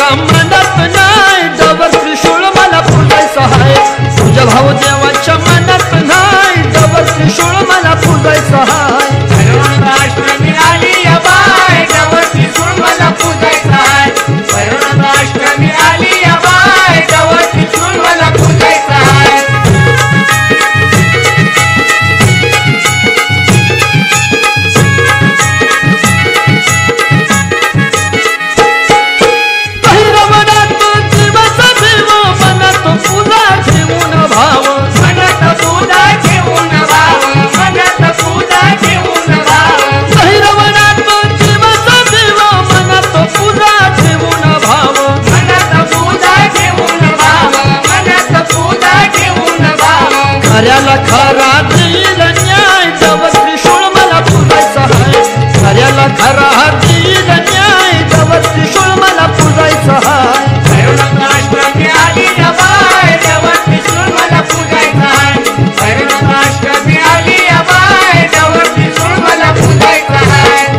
देवाच्या मनात नाही डबर त्रिशूळ मला पूजायचा हाय तुझ्या भाऊ देवाच्या मनात नाही डबर त्रिशूळ मला पूजायचा हाय अष्टमी आली या बाय डबर त्रिशूळ मला पूजायचा हाय अष्टमी आली या बाय डबर त्रिशूळ मला पूजायचा हाय खऱ्याला खरा दिल न्याय डबर त्रिशूळ मला पूजायचा हाय खऱ्याला खरा दिल न्याय डबर त्रिशूळ मला पूजायचा हाय अष्टमी आली या बाय डबर त्रिशूळ मला पूजायचा हाय अष्टमी आली या बाय डबर त्रिशूळ मला पूजायचा हाय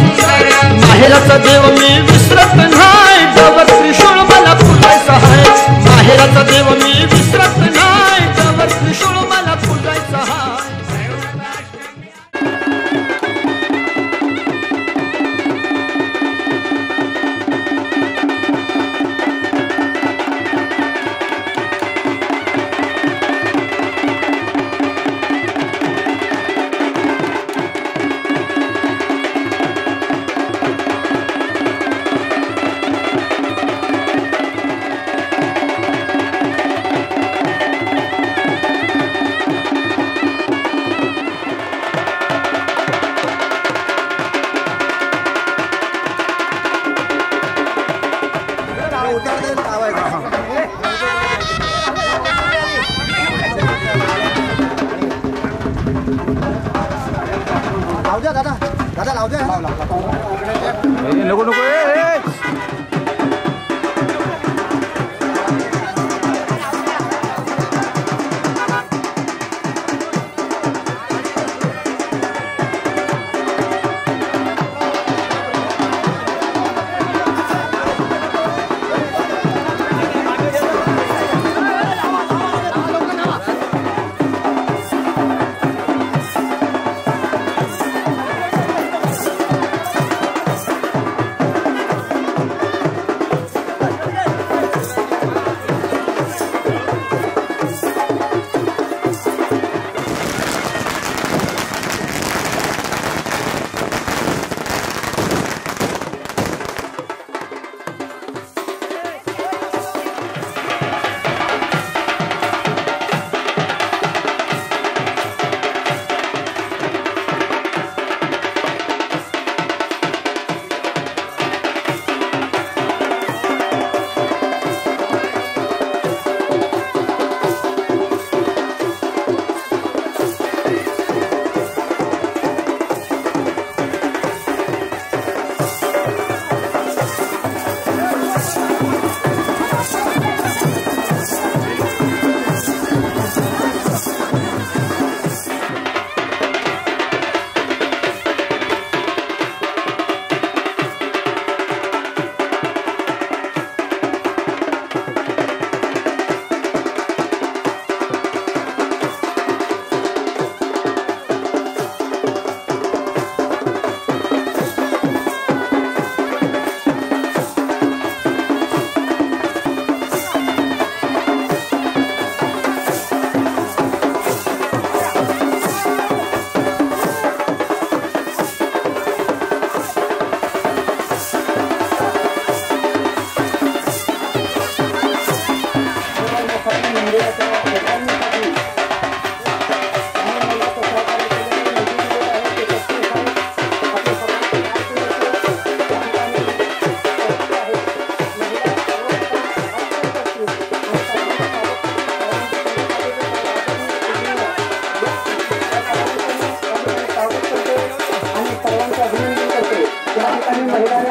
माहेराचा देव मी विसरत नाही डबर त्रिशूळ मला पूजायचा हाय माहेराचा देव मी विसरत नाही डबर त्रिशूळ मला पूजायचा हाय दादा लाव दे नको नको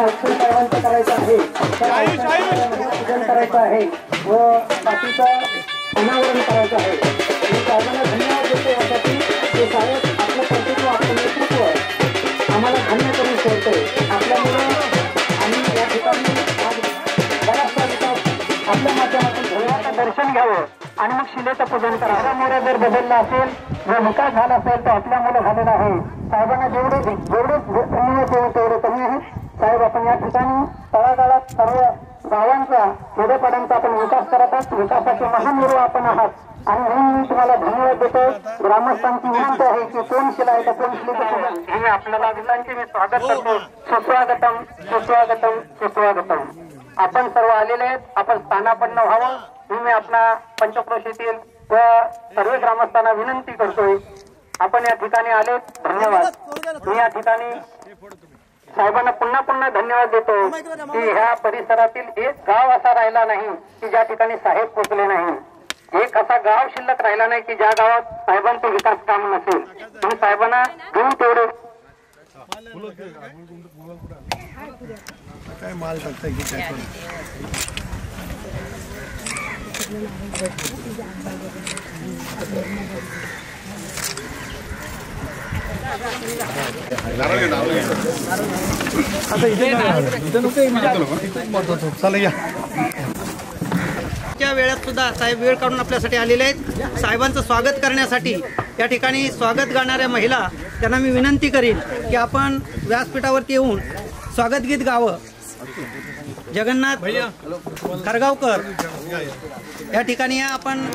हक्कून साहेबांचं करायचं आहे पूजन करायचं आहे व बाकीचं अनावरण करायचं आहे. मी साहेबांना धन्यवाद देतो यासाठी की साहेब आपलं कर्तृत्व आपलं नेतृत्व आम्हाला धन्य करून सोडतोय. आपल्यामुळं आणि या ठिकाणी आज बराचसा विकास आपल्या माध्यमातून धन्यवाद दर्शन घ्यावं आणि मग शिलेचं पूजन करावं. त्यामुळे जर बदलला असेल जर विकास झाला असेल तर आपल्यामुळे झालेला आहे. साहेबांना जेवढे धन्यवाद देऊ तेवढे कमी आहे. साहेब आपण या ठिकाणी तळागाळात सर्व गावांचा खेडेपाड्यांचा आपण विकास करत आहात. विकासाचे महामेरू आपण आहात आणि म्हणून मी तुम्हाला धन्यवाद देतो. ग्रामस्थांची विनंती आहे की कोण शिला आहे तर कोण शिलेचं पूजन हे आपल्याला विनंती मी स्वागत करतो. सुस्वागतम सुस्वागतम सुस्वागतम. आपण सर्व आलेले आहेत. आपण स्थानापन्न व्हावं मी आपला पंचक्रोशीतील व सर्व ग्रामस्थांना विनंती करतोय. आपण या ठिकाणी आले धन्यवाद. मी या ठिकाणी साहेबांना पुन्हा पुन्हा धन्यवाद देतो की ह्या परिसरातील एक गाव असा राहिला नाही की ज्या ठिकाणी साहेब पोचले नाही. एक असा गाव शिल्लक राहिला नाही की ज्या गावात साहेबांचे विकास काम नसेल. म्हणून साहेबांना घेऊन तेवढे काय माल टाकताय की काय वेळात सुद्धा साहेब वेळ काढून आपल्यासाठी आलेले आहेत. साहेबांचं स्वागत करण्यासाठी या ठिकाणी स्वागत गाणाऱ्या महिला त्यांना मी विनंती करीन की आपण व्यासपीठावरती येऊन स्वागत गीत गावं. जगन्नाथ खरगावकर या ठिकाणी आपण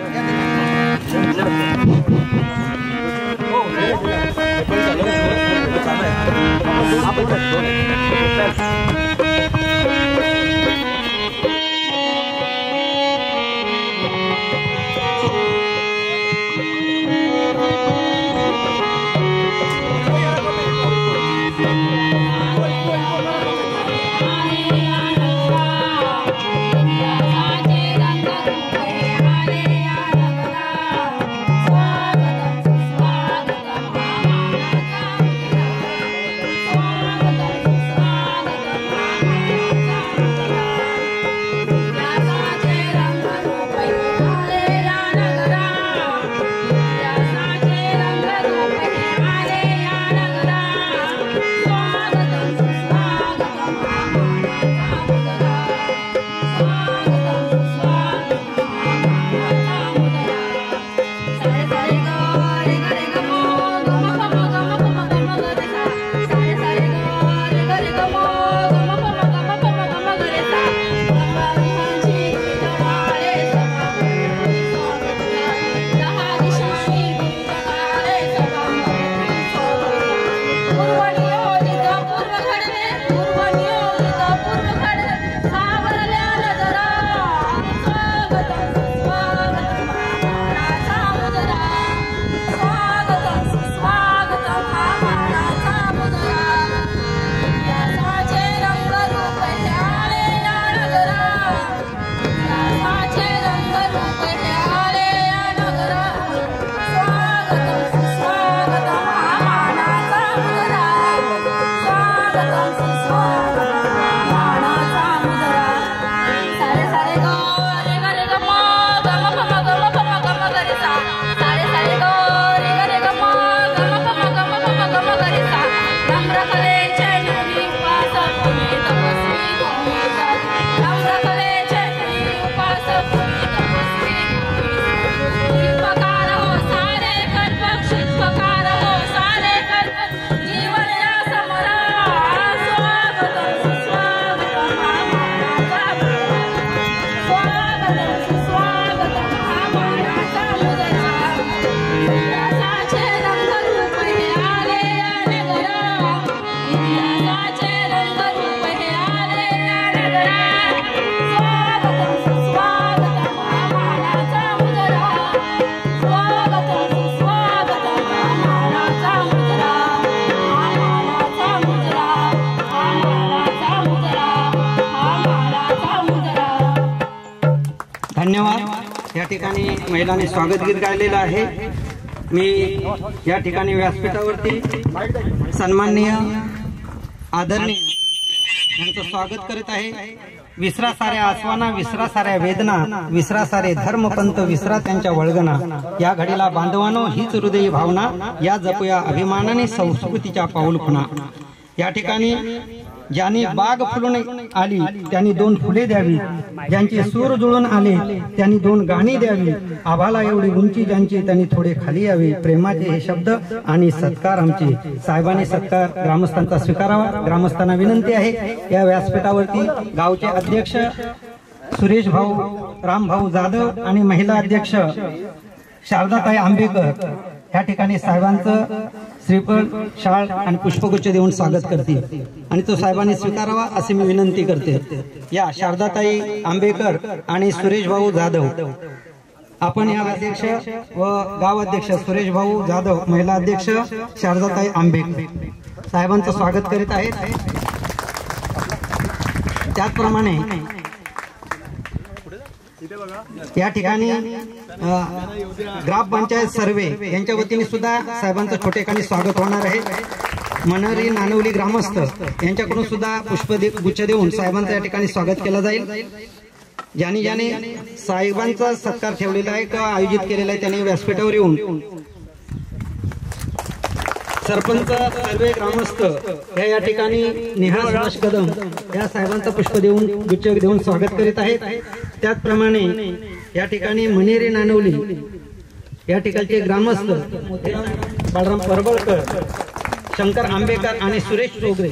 धन्यवाद. या ठिकाणी महिलांनी स्वागत गीत गायलेलं आहे. मी या ठिकाणी व्यासपीठावरती सन्माननीय आदरणीय यांचं स्वागत करीत आहे. विसरा साऱ्या आसवाना, विसरा साऱ्या वेदना, विसरा सारे धर्मपंथ, विसरा त्यांच्या वळगना. या घडीला बांधवानो हीच हृदयी भावना, या जपूया अभिमानाने संस्कृतीच्या पाऊल खुणा. या ठिकाणी ज्यांनी बाग फुलून आली त्यांनी 2 फुले द्यावी, ज्यांचे सूर जुळून आले त्यांनी 2 गाणी द्यावी. आभाला एवढी उंची ज्यांची त्यांनी थोडे खाली यावे. प्रेमाचे हे शब्द आणि सत्कार आमचे. साहेबांनी सत्कार ग्रामस्थांचा स्वीकारावा. ग्रामस्थांना विनंती आहे, या व्यासपीठावरती गावचे अध्यक्ष सुरेश भाऊ रामभाऊ जाधव आणि महिला अध्यक्ष शारदाताई आंबेकर या ठिकाणी साहेबांचं श्रीफळ, शाळ आणि पुष्पगुच्छ देऊन स्वागत करतील आणि तो साहेबांनी स्वीकारावा असे मी विनंती करते. या शारदाताई आंबेकर आणि सुरेश भाऊ जाधव, आपण या अध्यक्ष व गाव अध्यक्ष सुरेश भाऊ जाधव, महिला अध्यक्ष शारदाताई आंबेकर साहेबांचं स्वागत करीत आहेत. त्याचप्रमाणे या ठिकाणी ग्रामपंचायत सर्वे यांच्या वतीने सुद्धा साहेबांचं छोटेखानी स्वागत होणार आहे. मनहरी नानवली ग्रामस्थ यांच्याकडून सुद्धा पुष्पगुच्छ देऊन साहेबांचं या ठिकाणी स्वागत केलं जाईल. ज्यांनी ज्याने साहेबांचा सत्कार ठेवलेला आहे किंवा आयोजित केलेला आहे त्यांनी व्यासपीठावर येऊन सरपंच सर्वे ग्रामस्थ या ठिकाणी निहाळ सुभाष कदम या साहेबांचा पुष्प देऊन गुच्छ देऊन स्वागत करीत आहेत. त्याचप्रमाणे या ठिकाणी मनेरी नानवली या ठिकाणचे ग्रामस्थ बाळराम परबळकर, शंकर आंबेकर आणि सुरेश चौगरे.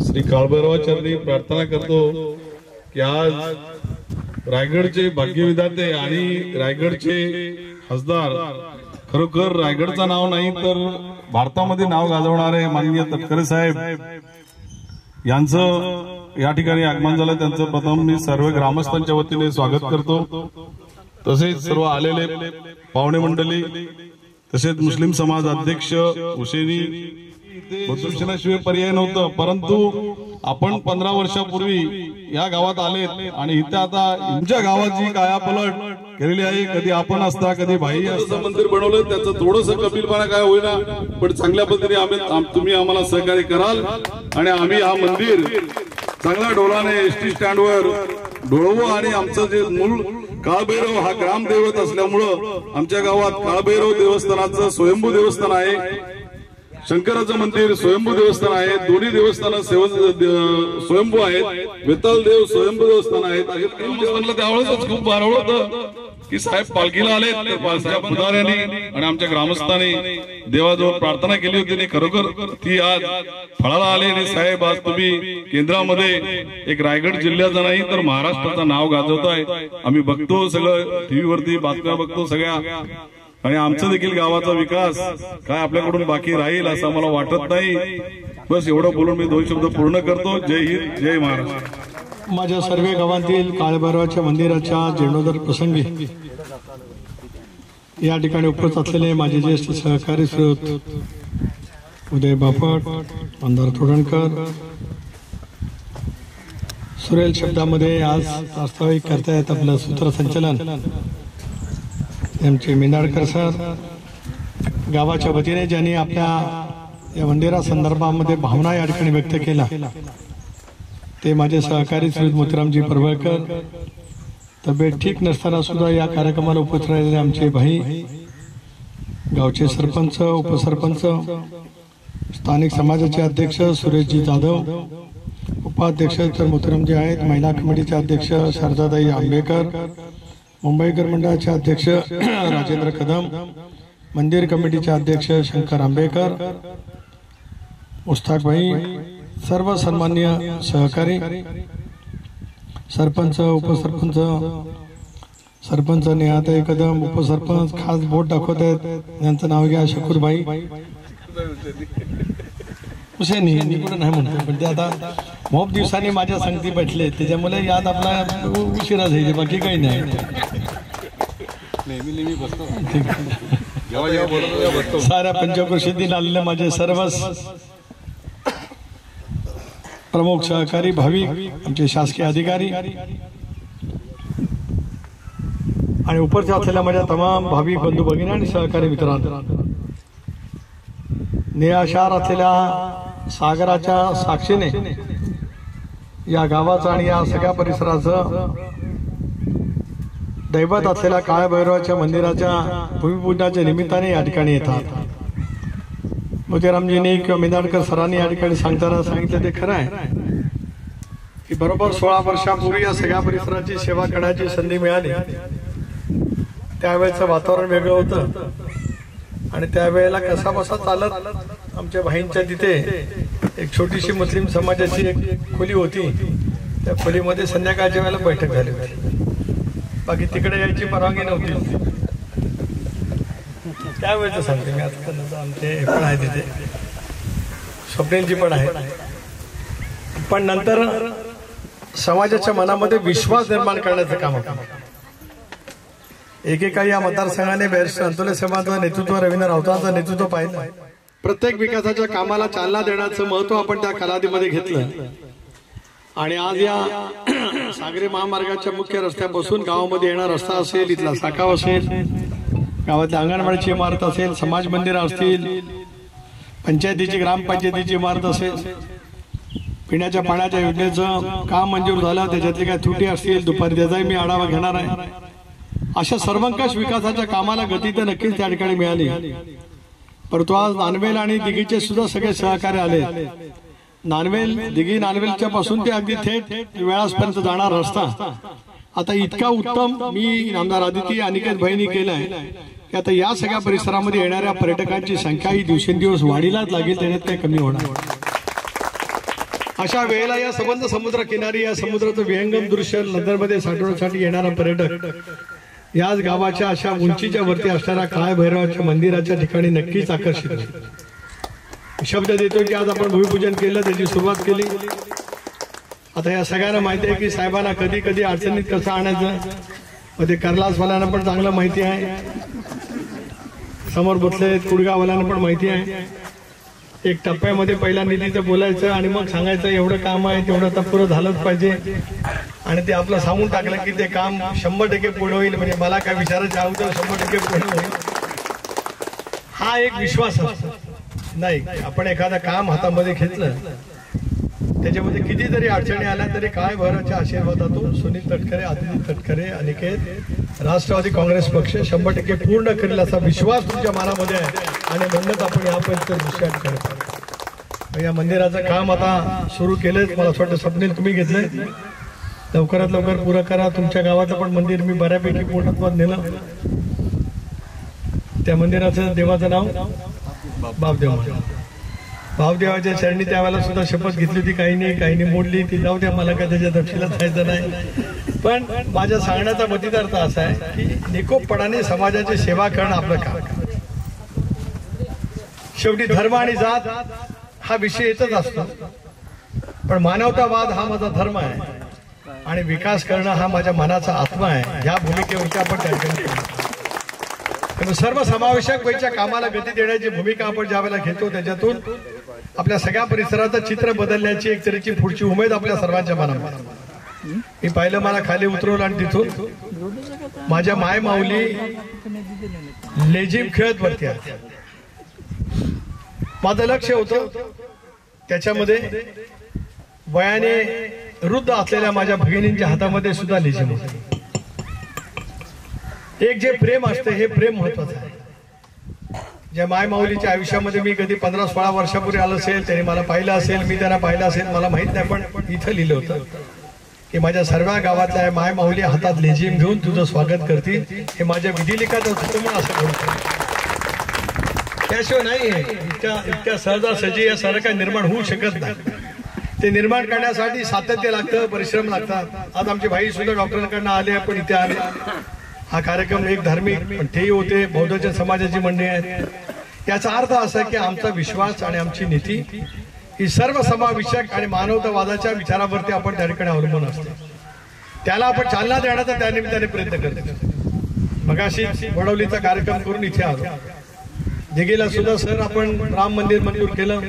श्री काळभैरवाचरणी प्रार्थना करतो की आज रायगडचे भाग्यविधाते आणि रायगडचे खासदार, खरोखर रायगडचं नाव नाही तर भारतामध्ये नाव गाजवणारे माननीय तटकरे साहेब यांचं या ठिकाणी आगमन झालं. त्यांचं प्रथम मी सर्व ग्रामस्थांच्या वतीने स्वागत करतो. तसेच सर्व आलेले पाहुणे मंडळी, तसेच मुस्लिम समाज अध्यक्ष हुसेनी, शिक्षणाशिवाय पर्याय नव्हतं, परंतु आपण 15 वर्षापूर्वी या गावात आले आणि इथे आता तुमच्या गावाची कायापलट केलेली आहे. कधी आपण असता, कधी भाई असं मंदिर बनवलं, त्याचं थोडंसं कपिलपणा काय होईना, पण चांगल्या पद्धतीने तुम्ही आम्हाला सहकार्य कराल आणि आम्ही हा मंदिर चांगल्या डोलाने एसटी स्टँडवर डोळवू. आणि आमचं जे मूळ काळभैरव हा ग्रामदैवत असल्यामुळं आमच्या गावात काळभैरव देवस्थानाचं स्वयंभू देवस्थान आहे, शंकराचं मंदिर स्वयंभू देवस्थान आहे, दोन्ही देवस्थान स्वयंभू आहेत, वेताल देव स्वयंभू देवस्थान आहेत. त्यावेळेस खूप भारावलं होतं की साहेब पालखीला आले, साहेब पुढाऱ्यांनी आणि आमच्या ग्रामस्थांनी देवाजवळ प्रार्थना केली होती. खरोखर ती आज फळाला आले आणि साहेब आज तुम्ही केंद्रामध्ये एक रायगड जिल्ह्याचं नाही तर महाराष्ट्राचं नाव गाजवताय. आम्ही बघतो सगळं टीव्हीवरती बातम्या बघतो सगळ्या, आणि आमचं देखील गावाचा विकास काय आपल्याकडून बाकी राहील असं आम्हाला वाटत नाही. बस एवढं बोलून मी 2 शब्द पूर्ण करतो. जय हिंद, जय महाराष्ट्र. माझ्या सर्व गावातील काळभैरवाच्या मंदिराच्या जीर्णोद्धार प्रसंगी या ठिकाणी उपस्थित असलेले माझे ज्येष्ठ सहकारी श्रोत उदय बापट, मंदार थोडणकर, सुरेल शब्दामध्ये आज प्रास्ताविक करतायत आपलं सूत्रसंचलन एमचे मिनाळकर सर. गावाच्या वतीने ज्यांनी आपल्या या मंदिरासंदर्भामध्ये भावना या ठिकाणी व्यक्त केला ते माझे सहकारी श्री मोतीरामजी परवळकर. तब्येत ठीक नसताना सुद्धा या कार्यक्रमाला उपस्थित राहिलेले आमचे भाई, गावचे सरपंच, उपसरपंच, स्थानिक समाजाचे अध्यक्ष सुरेशजी जाधव, उपाध्यक्ष तर मोतीरामजी आहेत, महिला कमिटीचे अध्यक्ष शारदाताई आंबेकर, मुंबईकर मंडळाचे अध्यक्ष राजेंद्र कदम, मंदिर कमिटीचे अध्यक्ष शंकर आंबेकर, मुस्ताकभाई, सर्व सन्माननीय सहकारी, सरपंच, उपसरपंच, सरपंच नेहाताई कदम, उपसरपंच, खास बोट दाखवत आहेत यांचं नाव घ्या शकूरबाई हुसेनी, कुठं नाही म्हणतो पण ते आता खूप दिवसांनी माझ्या संगती भेटले त्याच्यामुळे याद आपला उशिरा जायचे, बाकी काही नाही. साऱ्या पंचक्रोशीतील आलेले माझे सर्व प्रमुख सहकारी, भाविक, आमचे शासकीय अधिकारी आणि उपस्थित असलेल्या माझ्या तमाम भाविक बंधू भगिनी आणि सहकारी मित्रांनो, निराशार असलेल्या सागराच्या साक्षीने या गावाचं आणि या सगळ्या परिसराचं दैवत असलेल्या काळभैरवाच्या मंदिराच्या भूमिपूजनाच्या निमित्ताने या ठिकाणी येतात. मोतीरामजींनी किंवा मिनाडकर सरांनी या ठिकाणी सांगताना सांगितलं ते खरं आहे की बरोबर 16 वर्षापूर्वी या सगळ्या परिसराची सेवा करण्याची संधी मिळाली. त्यावेळेचं वातावरण वेगळं होतं आणि त्यावेळेला कसा बसा चालत आमच्या भाईंच्या तिथे एक छोटीशी मुस्लिम समाजाची एक खोली होती. त्या खोलीमध्ये संध्याकाळच्या वेळेला बैठक झाली होती. बाकी तिकडे यायची परवानगी नव्हती. त्यावेळेचं सांगते मी. आता आमचे पण आहे तिथे, स्वप्नीलजी पण आहे. पण नंतर समाजाच्या मनामध्ये विश्वास निर्माण करण्याचं काम होतं. एकेकाळी या मतदारसंघाने बॅरिस्टर अंतोले साहेबांचं नेतृत्व, रवींद्र राऊतांचं नेतृत्व पाहिलं. प्रत्येक विकासाच्या कामाला चालना देण्याचं महत्व आपण त्या कालावधीमध्ये घेतलं आणि आज या सागरी महामार्गाच्या मुख्य रस्त्यापासून गावामध्ये येणारा रस्ता असेल, इथला साकाव असेल, गावातल्या अंगणवाडीची इमारत असेल, समाज मंदिर असतील, पंचायतीची ग्रामपंचायतीची इमारत असेल, पिण्याच्या पाण्याच्या योजनेचं काम मंजूर झालं, त्याच्यातली काही त्रुटी असतील दुपारी त्याचाही मी आढावा घेणार आहे. अशा सर्वंकष विकासाच्या कामाला गती तर नक्कीच त्या ठिकाणी मिळाली. परंतु आज नानवेल आणि दिघीचे सुद्धा सगळे सहकार्य आले. नानवेल, दिघी नानवेलच्या पासून ते अगदी थेट वेळासपर्यंत जाणार रस्ता आता इतका उत्तम मी आमदार आदिती अनिकेत भाईंनी केलाय की आता या सगळ्या परिसरामध्ये येणाऱ्या पर्यटकांची संख्या ही दिवसेंदिवस वाढीलाच लागेल, त्याच्यात काही कमी होणार. अशा वेळेला या संबंध समुद्र किनारी या समुद्राचं विहंगम दृश्य नंतरमध्ये साठवण्यासाठी येणारा पर्यटक याच गावाच्या अशा उंचीच्या वरती असणाऱ्या काळभैरवाच्या मंदिराच्या ठिकाणी नक्कीच आकर्षित होईल. शब्द देतो की आज आपण भूमिपूजन केलं, त्याची सुरुवात केली. आता या सगळ्यांना माहिती आहे की साहेबांना कधी कधी अडचणीत कसं आणायचं, मग ते कर्लासवाल्यांना पण चांगलं माहिती आहे, समोर बसले कुडगाववाल्यांना पण माहिती आहे. एक टप्प्यामध्ये पहिला निधीचं बोलायचं आणि मग सांगायचं एवढं काम आहे तेवढं आता पुरं झालंच पाहिजे आणि ते आपलं सांगून टाकलं की ते काम 100% पूर्ण होईल. म्हणजे मला काय विचारायचं अगोदर 100% पूर्ण होईल हा एक विश्वास असतो. नाही, आपण एखादं काम हातामध्ये घेतलं त्याच्यामध्ये किती जरी अडचणी आल्या तरी काय भराच्या आशीर्वादातून सुनील तटकरे, आदिती तटकरे, अनिकेत, राष्ट्रवादी काँग्रेस पक्ष 100% पूर्ण करेल असा विश्वास तुमच्या मनामध्ये आहे आणि म्हणूनच आपण यापर्यंत दुसऱ्या करत. या मंदिराचं काम आता सुरू केलंय. मला असं वाटतं स्वप्नील तुम्ही घेतलंय, लवकरात लवकर पुरं करा. तुमच्या गावाचं पण मंदिर मी बऱ्यापैकी पूर्णत्वात नेलं. त्या मंदिराचं देवाचं नाव बापदेव. भावदेवाच्या चरणी त्यावेळेला सुद्धा शपथ घेतली होती. काही नाही मोडली ती, जाऊ द्या, मला काय त्याच्या तपशिलात जायचं नाही. पण माझ्या सांगण्याचा मतितार्थ असा आहे की निकोपपणाने समाजाची सेवा करणं आपलं काम. शेवटी धर्म आणि जात हा विषय येतच असतो, पण मानवतावाद हा माझा धर्म आहे आणि विकास करणं हा माझ्या मनाचा आत्मा आहे. या भूमिकेवरती आपण त्या ठिकाणी सर्व समावेशक व्हायच्या कामाला गती देण्याची भूमिका आपण ज्यावेळेला घेतो त्याच्यातून आपल्या सगळ्या परिसराचं चित्र बदलण्याची एक तऱ्हेची पुढची उमेद आपल्या सर्वांच्या मनामध्ये. मी पाहिलं, मला खाली उतरवलं आणि तिथून माझ्या माय माऊली लेझिम खेळत वरती आल्या. माझं लक्ष होतं त्याच्यामध्ये वयाने वृद्ध असलेल्या माझ्या भगिनींच्या हातामध्ये सुद्धा लेझिम होती. एक जे प्रेम असते हे प्रेम महत्वाचं आहे. ज्या माय माऊलीच्या आयुष्यामध्ये मी कधी 15-16 वर्षापूर्वी आलो असेल, त्यांनी मला पाहिलं असेल, मी त्यांना पाहिलं असेल, मला माहित नाही, पण इथं लिहिलं होतं की माझ्या सर्व गावातल्या माय माऊली हातात लेझिम घेऊन तुझं स्वागत करतील. हे माझ्या विधिलिखात होतं म्हणून असं बोलतो. त्याशिवाय नाही, इतक्या सहजासहजी या सारं काही निर्माण होऊ शकत नाही. ते निर्माण करण्यासाठी सातत्य लागतं, परिश्रम लागतात. आज आमचे भाई सुद्धा डॉक्टरांकडनं आले, पण इथे आले. हा कार्यक्रम एक धार्मिक पण तेही होते, बौद्ध समाजाची मंडळी आहेत. याचा अर्थ असा की आमचा विश्वास आणि आमची नीती ही सर्व समावेशक आणि मानवतावादाच्या विचारावरती आपण त्या ठिकाणी अवलंबून असतो. त्याला आपण चालना देण्याचा त्या निमित्ताने प्रयत्न करतो. मगाशी वडवलीचा कार्यक्रम करून इथे आलो. दिघीला सुद्धा सर आपण राम मंदिर मंजूर केलं,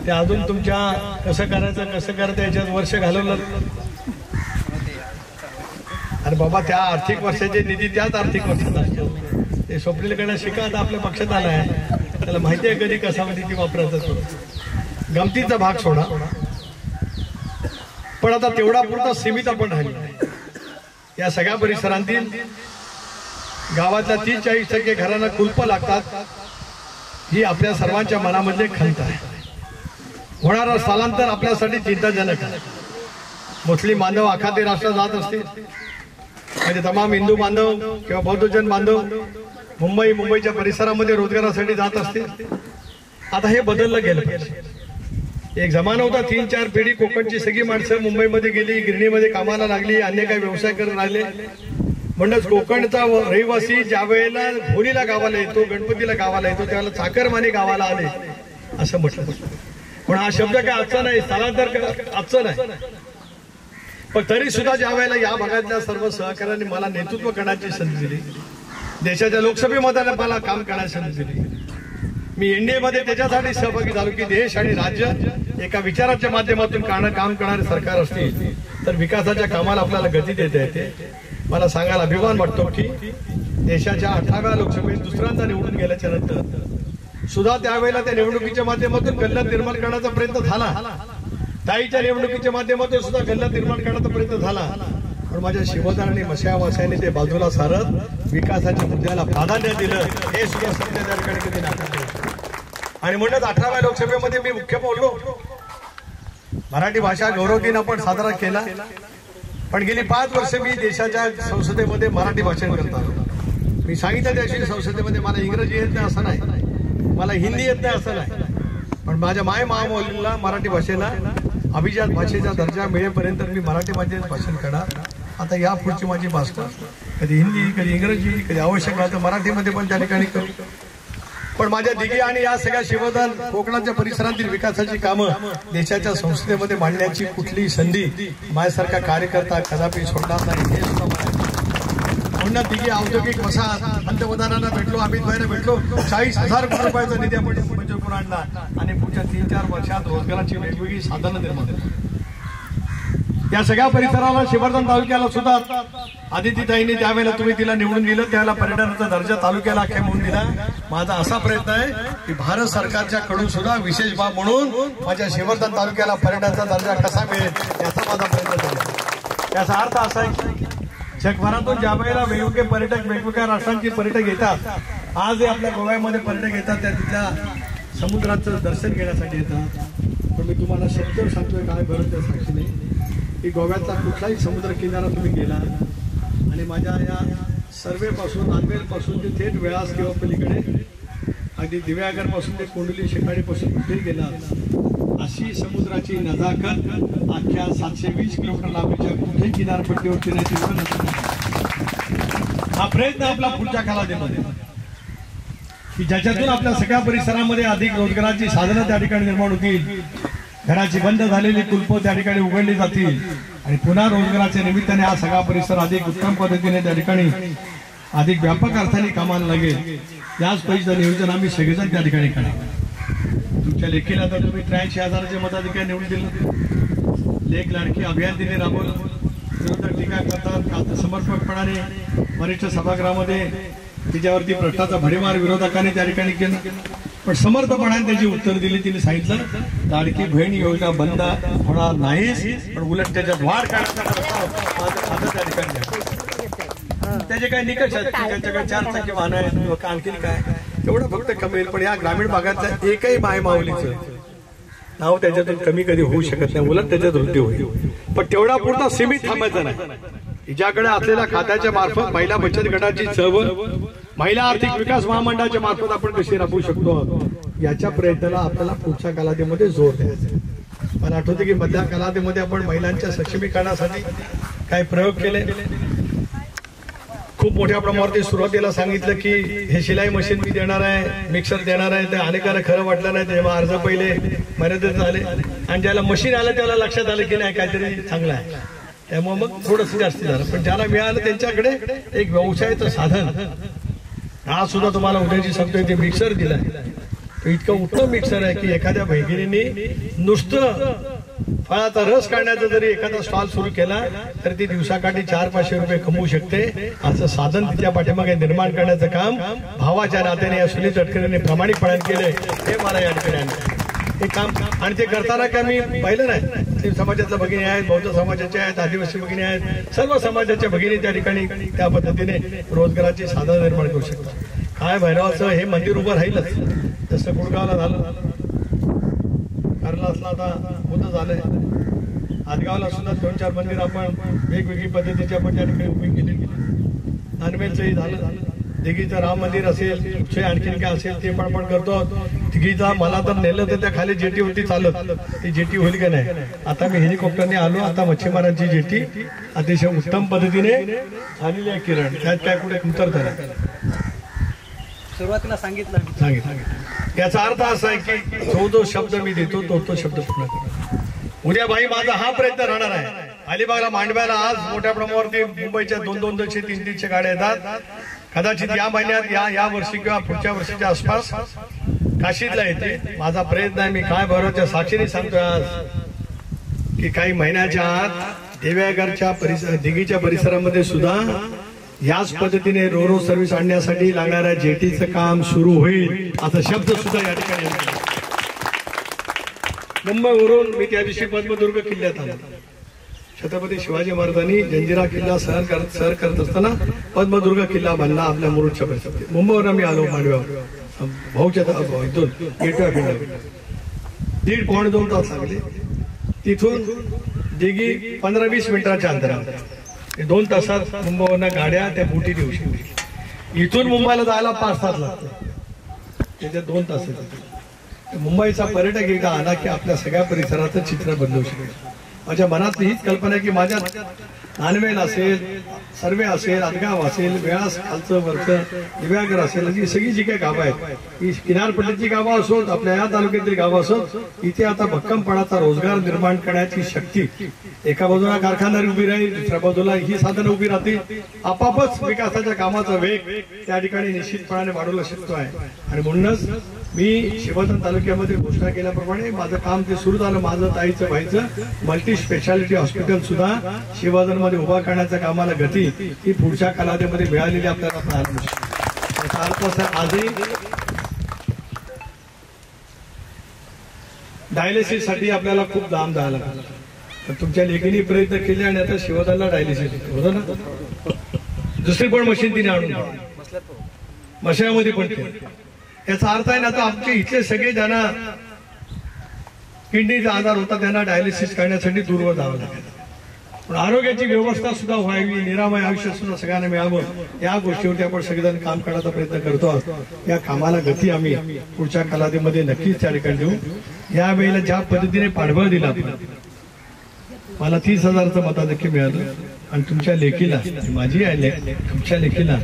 ते अजून तुमच्या कसं करायचं याच्यात वर्ष घालवलं. अरे बाबा, त्या आर्थिक वर्षाचे निधी त्याच आर्थिक वर्षात असतो. ते स्वप्नीलकडे शिका, आता आपल्या पक्षात आला आहे, त्याला माहिती आहे कधी कसा निधी वापरायचा तो. गमतीचा भाग सोडा, पण आता तेवढा पुरता सीमित आपण राहिलो. या सगळ्या परिसरांतील गावातल्या 30-40% घरांना कुलप लागतात. ही आपल्या सर्वांच्या मनामध्ये खंत आहे. होणारा स्थलांतर आपल्यासाठी चिंताजनक आहे. मुस्लिम बांधव आखाती राष्ट्र जात असतील, म्हणजे तमाम हिंदू बांधव किंवा बौद्धजन बांधव मुंबईच्या परिसरामध्ये रोजगारासाठी जात असतील. आता हे बदललं गेलं पाहिजे. एक जमाना होता, 3-4 पिढी कोकणची सगळी माणसं मुंबईमध्ये गेली, गिरणीमध्ये कामाला लागली, अन्य काही व्यवसाय करत राहिले. म्हणूनच कोकणचा रहिवासी ज्या वेळेला होळीला गावाला येतो, गणपतीला गावाला येतो, त्यावेळेला चाकरमानी गावाला आले असं म्हटलं. पण हा शब्द काय आजचा नाही, स्थलांतर आजचं नाही. पण तरी सुद्धा ज्या वेळेला या भागातल्या सर्व सहकार्यांनी मला नेतृत्व करण्याची संधी दिली, देशाच्या लोकसभेमध्ये मला काम करण्याची संधी दिली, मी एनडीए मध्ये त्याच्यासाठी सहभागी झालो की देश आणि राज्य एका विचाराच्या माध्यमातून काम करणारे सरकार असतील तर विकासाच्या कामाला आपल्याला गती देता येते. मला सांगायला अभिमान वाटतो की देशाच्या 18व्या लोकसभेत दुसऱ्यांदा निवडून गेल्याच्या नंतर सुद्धा त्यावेळेला त्या निवडणुकीच्या माध्यमातून गल्लत निर्माण करण्याचा प्रयत्न झाला. ताईच्या निवडणुकीच्या माध्यमातून सुद्धा गल्लत निर्माण करण्याचा प्रयत्न झाला. पण माझ्या शिवदारांनी मशावाशाने ते बाजूला सारत विकासाच्या मुद्द्याला प्राधान्य दिलं. हे सुद्धा सत्य त्या ठिकाणी कधी नाकारलं. आणि म्हणूनच 18व्या लोकसभेमध्ये मी मुख्य बोललो. मराठी भाषा गौरव दिन आपण साजरा केला. पण गेली 5 वर्ष मी देशाच्या संसदेमध्ये मराठी भाषण करत आलो. मी सांगितलं त्या संसदेमध्ये मला इंग्रजी येत नाही असं नाही, मला हिंदी येत नाही असं नाही, पण माझ्या महामौलीला मराठी भाषेला अभिजात भाषेचा दर्जा मिळेपर्यंत मी मराठी भाषेत भाषण करणार. आता या पुढची माझी भाषा कधी हिंदी, कधी इंग्रजी, कधी आवश्यक आहे तर मराठीमध्ये पण त्या ठिकाणी करू. पण माझ्या दिघी आणि या सगळ्या शिवदान कोकणाच्या परिसरातील विकासाची कामं देशाच्या संसदेमध्ये मांडण्याची कुठलीही संधी माझ्यासारखा कार्यकर्ता कदापि सोडणार नाही. हे सुद्धा मला दिघी औद्योगिक वसाहत पंतप्रधानांना भेटलो, अमित भाईंना भेटलो, 40,000 कोटी रुपयाचा निधी आपण मंजूर करून आणला आणि पुढच्या 3-4 वर्षात रोजगाराची वेगवेगळी साधनं निर्माण झाली. या सगळ्या परिसराला शिवरधन तालुक्याला सुद्धा आदितीताईंनी ज्यावेळेला तुम्ही तिला निवडून दिलं त्यावेळेला पर्यटनाचा दर्जा तालुक्याला अख्या म्हणून दिला. माझा असा प्रयत्न आहे की भारत सरकारच्या कडून सुद्धा विशेष बाब म्हणून माझ्या शिवरधन तालुक्याला पर्यटनाचा दर्जा कसा मिळेल याचा माझा प्रयत्न झाला. याचा अर्थ असा आहे की जगभरातून ज्या वेळेला वेगवेगळे पर्यटक वेगवेगळ्या राष्ट्रांचे पर्यटक येतात, आज आपल्या गोव्यामध्ये पर्यटक येतात त्या तिथल्या समुद्राचं दर्शन घेण्यासाठी येतात. पण मी तुम्हाला सत्य सांगतोय काय बरं त्या साक्षी नाही की गोव्याचा कुठलाही समुद्र किनारा तुम्ही गेला आणि माझ्या या सर्वेपासून नांदेडपासून ते थेट वेळास किंवा पलीकडे अगदी दिव्यागरपासून ते कोंडली शेकाडीपासून कुठे गेला अशी समुद्राची नजाकत अख्ख्या 720 किलोमीटर लांबीच्या कुठे किनारपट्टीवरती नाही. हा प्रयत्न आपला पुढच्या कालावधीमध्ये की ज्याच्यातून आपल्या सगळ्या परिसरामध्ये अधिक रोजगाराची साधनं त्या ठिकाणी निर्माण होतील, घराची बंद झालेली कुलपं त्या ठिकाणी उघडली जातील आणि पुन्हा रोजगाराच्या निमित्ताने हा सगळा परिसर अधिक उत्तम पद्धतीने त्या ठिकाणी अधिक व्यापक अर्थाने कामाला लागेल. याच पैशाचं नियोजन आम्ही सगळेजण त्या ठिकाणी करणार. तुमच्या लेखीला तर तुम्ही 83,000चे मताधिकारी निवडून दिलं. लेख लाडकी अभियान तिने राबवलं. विरोधक टीका करतात समर्पकपणाने वरिष्ठ सभागृहामध्ये तिच्यावरती प्रश्नाचा भडीमार विरोधकांनी त्या ठिकाणी केला. पण समर्थपणाने त्याची उत्तर दिली. तिने सांगितलं लाडकी बहीण योजना बंद होणार नाही, पण उलट त्याच्यात वाढ करण्याचा प्रस्ताव त्या ठिकाणी. त्याचे काही निकष आहेत की ज्यांच्याकडे 4 चाकी वाहन आहेत, आणखी काय तेवढं फक्त कमी होईल. पण या ग्रामीण भागातल्या एकही मायमाऊलीचं नाव त्याच्यातून कमी कधी होऊ शकत नाही, उलट त्याच्यात वृद्धी होईल. पण तेवढा पुरता सीमित थांबायचं नाही. हिच्याकडे असलेल्या खात्याच्या मार्फत महिला बचत गटाची चळवळ, महिला आर्थिक विकास महामंडळाच्या मार्फत आपण कशी राबवू शकतो याच्या प्रयत्नाला आपल्याला पुढच्या कालावधीमध्ये जोर द्यायचा. मला आठवते की मधल्या कालावधीमध्ये आपण महिलांच्या सक्षमीकरणासाठी काही प्रयोग केले. खूप मोठ्या प्रमाणावरती सुरुवातीला सांगितलं की हे शिलाई मशीन मी देणार आहे, मिक्सर देणार आहे. ते अनेकांना खरं वाटलं नाही. तेव्हा अर्ज पहिले मर्यादित झाले आणि ज्याला मशीन आलं त्याला लक्षात आलं की नाही काहीतरी चांगलं आहे, त्यामुळे मग थोडंसं जास्त झालं. पण ज्याला मिळालं त्यांच्याकडे एक व्यवसायाचं साधन आज सुद्धा तुम्हाला उद्याची सांगतोय ते मिक्सर दिलाय. इतकं उत्तम मिक्सर आहे की एखाद्या भगिनीने नुसतं फळाचा रस काढण्याचा जरी एखादा स्टॉल सुरू केला तर ती दिवसाकाठी 400-500 रुपये कमवू शकते. असं साधन तिच्या पाठीमागे निर्माण करण्याचं काम भावाच्या नात्याने या सुनील तटकरेंनी प्रामाणिकपणाने केलंय. हे मला या ठिकाणी हे काम आणि ते करताना काय मी पाहिलं नाही. मुस्लिम समाजातल्या भगिनी आहेत, बौद्ध समाजाच्या आहेत, आदिवासी भगिनी आहेत, सर्व समाजाच्या भगिनी त्या ठिकाणी त्या पद्धतीने रोजगाराची साधन निर्माण करू शकतात. काय भैरवाचं हे मंदिर उभं राहीलच. जसं गुडगावला झालं, करला आता बुद्ध झालंय, आदगावला सुद्धा 2-4 मंदिर आपण वेगवेगळी पद्धतीची आपण त्या ठिकाणी उभी केली. नानवेलचंही झालं, दिघीचं राम मंदिर असेल, आणखीन काय असेल ते पण आपण करतो. दिघीचा मला तर नेलं तर त्या खाली जेटी होती चालत, ती जेटी होईल का नाही. आता मी हेलिकॉप्टरने आलो. आता मच्छीमारांची जेटी अतिशय उत्तम पद्धतीने झालेली आहे. किरण त्यात काय कुठे उतरता नाही. सुरुवातीला सांगितलं. याचा अर्थ असा आहे की जो शब्द मी देतो तो शब्द पूर्ण करतो. उद्या भाई माझा हा प्रयत्न राहणार आहे. अलिबागला मांडव्याला आज मोठ्या प्रमाणावरती मुंबईच्या 200-200 300 गाड्या येतात. कदाचित या महिन्यात या वर्षी किंवा पुढच्या वर्षीच्या आसपास काशीदला येते. माझा प्रयत्न आहे. मी काय भरोच्या साक्षीने सांगतोय आज की काही महिन्याच्या आत देव्यागरच्या दिघीच्या परिसरामध्ये सुद्धा याच पद्धतीने रोरो सर्व्हिस आणण्यासाठी लागणाऱ्या जेटीचं काम सुरू होईल असा शब्द सुद्धा या ठिकाणी. मुंबईवरून मी त्या दिवशी पद्मदुर्ग किल्ल्यात आलो. छत्रपती शिवाजी महाराजांनी जंजिरा किल्ला सहन करत असताना पद्मदुर्ग किल्ला बांधला आपल्या मुरुडच्या परिसरात. मुंबईवर मी आलो मांडव्यावर भाऊच्या इथून गेटवे ऑफ इंडिया 1.5-2 तास लागले. तिथून दिघी 15-20 मिनिटाच्या अंतरावर 2 तासात मुंबईवरनं गाड्या त्या बोटीत येऊ शकतात. इथून मुंबईला जायला 5 तास लागतात. त्याच्या 2 तास. मुंबईचा पर्यटक एकदा आला की आपल्या सगळ्या परिसराचं चित्र बदलू शकेल. माझ्या मनातली हीच कल्पना आहे की माझ्या नानवेल असेल, सर्वे असेल, आदगाव असेल, वेळास खालचं वरचं दिव्यागर असेल, ही सगळी जी काही गावं आहेत ही किनारपट्टीची गावं असोत, आपल्या या तालुक्यातील गावं असोत, इथे आता भक्कमपणाचा रोजगार निर्माण करण्याची शक्ती एका बाजूला कारखानदारी उभी राहील, दुसऱ्या बाजूला ही साधनं उभी राहतील. आपापच विकासाच्या कामाचा वेग त्या ठिकाणी निश्चितपणाने वाढवू शकतो आहे. आणि म्हणूनच मी शिवधन तालुक्यामध्ये घोषणा केल्याप्रमाणे माझं काम ते सुरू झालं. माझं ताईचं भाईचं मल्टी स्पेशालिटी हॉस्पिटल सुद्धा शिवधन मध्ये उभा करण्याच्या कामाला गती ही पुढच्या कालावधीमध्ये मिळालेली आपल्याला पाहायला. आजही डायलिसिस साठी आपल्याला खूप लांब जायला लागलं. तर तुमच्या लेखीने प्रयत्न केले आणि आता शिवधनला डायलिसिस होतं ना. दुसरी पण मशीन तिने आणून मशामध्ये पण केलं. याचा अर्थ आहे ना आता आमचे इथले सगळे ज्यांना किडनीचा आजार होता त्यांना डायलिसिस करण्यासाठी दूरवर जावं लागेल. पण आरोग्याची व्यवस्था सुद्धा व्हावी, निरामय आयुष्य सुद्धा सगळ्यांना मिळावं, या गोष्टीवरती आपण सगळेजण काम करण्याचा प्रयत्न करतो आहोत. या कामाला गती आम्ही पुढच्या कालावधीमध्ये नक्कीच त्या ठिकाणी देऊ. यावेळेला ज्या पद्धतीने पाठबळ दिला मला 30,000चं मताधिक्य मिळालं आणि तुमच्या लेखीला माझी आहे तुमच्या लेखीला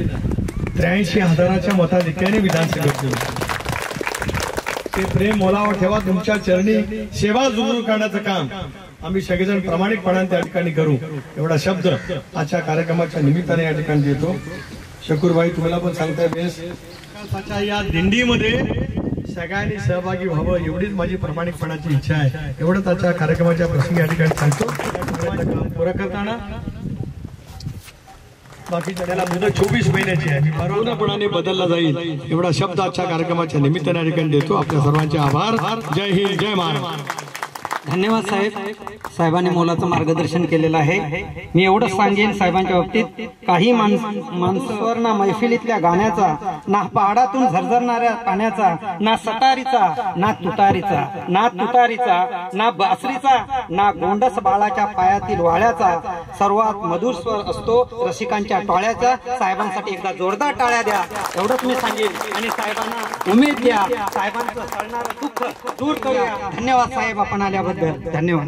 83,000च्या मताधिक्याने विधानसभेत गेलो. ते प्रेम मोलावर ठेवा. तुमच्या चरणी सेवा जुळवून करण्याचं काम आम्ही सगळेजण प्रामाणिकपणाने त्या ठिकाणी करू एवढा शब्द आजच्या कार्यक्रमाच्या निमित्ताने या ठिकाणी देतो. शकूरबाई तुम्हाला पण सांगताय बेस या दिंडीमध्ये सगळ्यांनी सहभागी व्हावं एवढीच माझी प्रामाणिकपणाची इच्छा आहे. एवढंच आजच्या कार्यक्रमाच्या प्रसंगी या ठिकाणी सांगतो. पुरा करताना बाकीच्या त्याला मुदत 24 महिन्याची आहे. पूर्णपणाने बदलला जाईल एवढा शब्द आजच्या कार्यक्रमाच्या निमित्ताने या ठिकाणी देतो. आपल्या सर्वांचे आभार. जय हिंद, जय महाराष्ट्र. धन्यवाद साहेब. साहेबांनी मोलाचं मार्गदर्शन केलेलं आहे. मी एवढंच सांगेन साहेबांच्या बाबतीत, काही माणसावर ना मैफिलीतल्या गाण्याचा, ना पहाडातून झरझरणाऱ्या पाण्याचा, ना सतारीचा, ना तुतारीचा, ना बासरीचा, ना गोंडस बाळाच्या पायातील वाळ्याचा, सर्वात मधुर स्वर असतो रसिकांच्या टोळ्याचा. साहेबांसाठी एकदा जोरदार टाळ्या द्या एवढंच मी सांगेन आणि साहेबांना उमेद द्या. साहेबांचं सळणारं दुःख दूर करूया. धन्यवाद साहेब आपण आल्याबद्दल. धन्यवाद.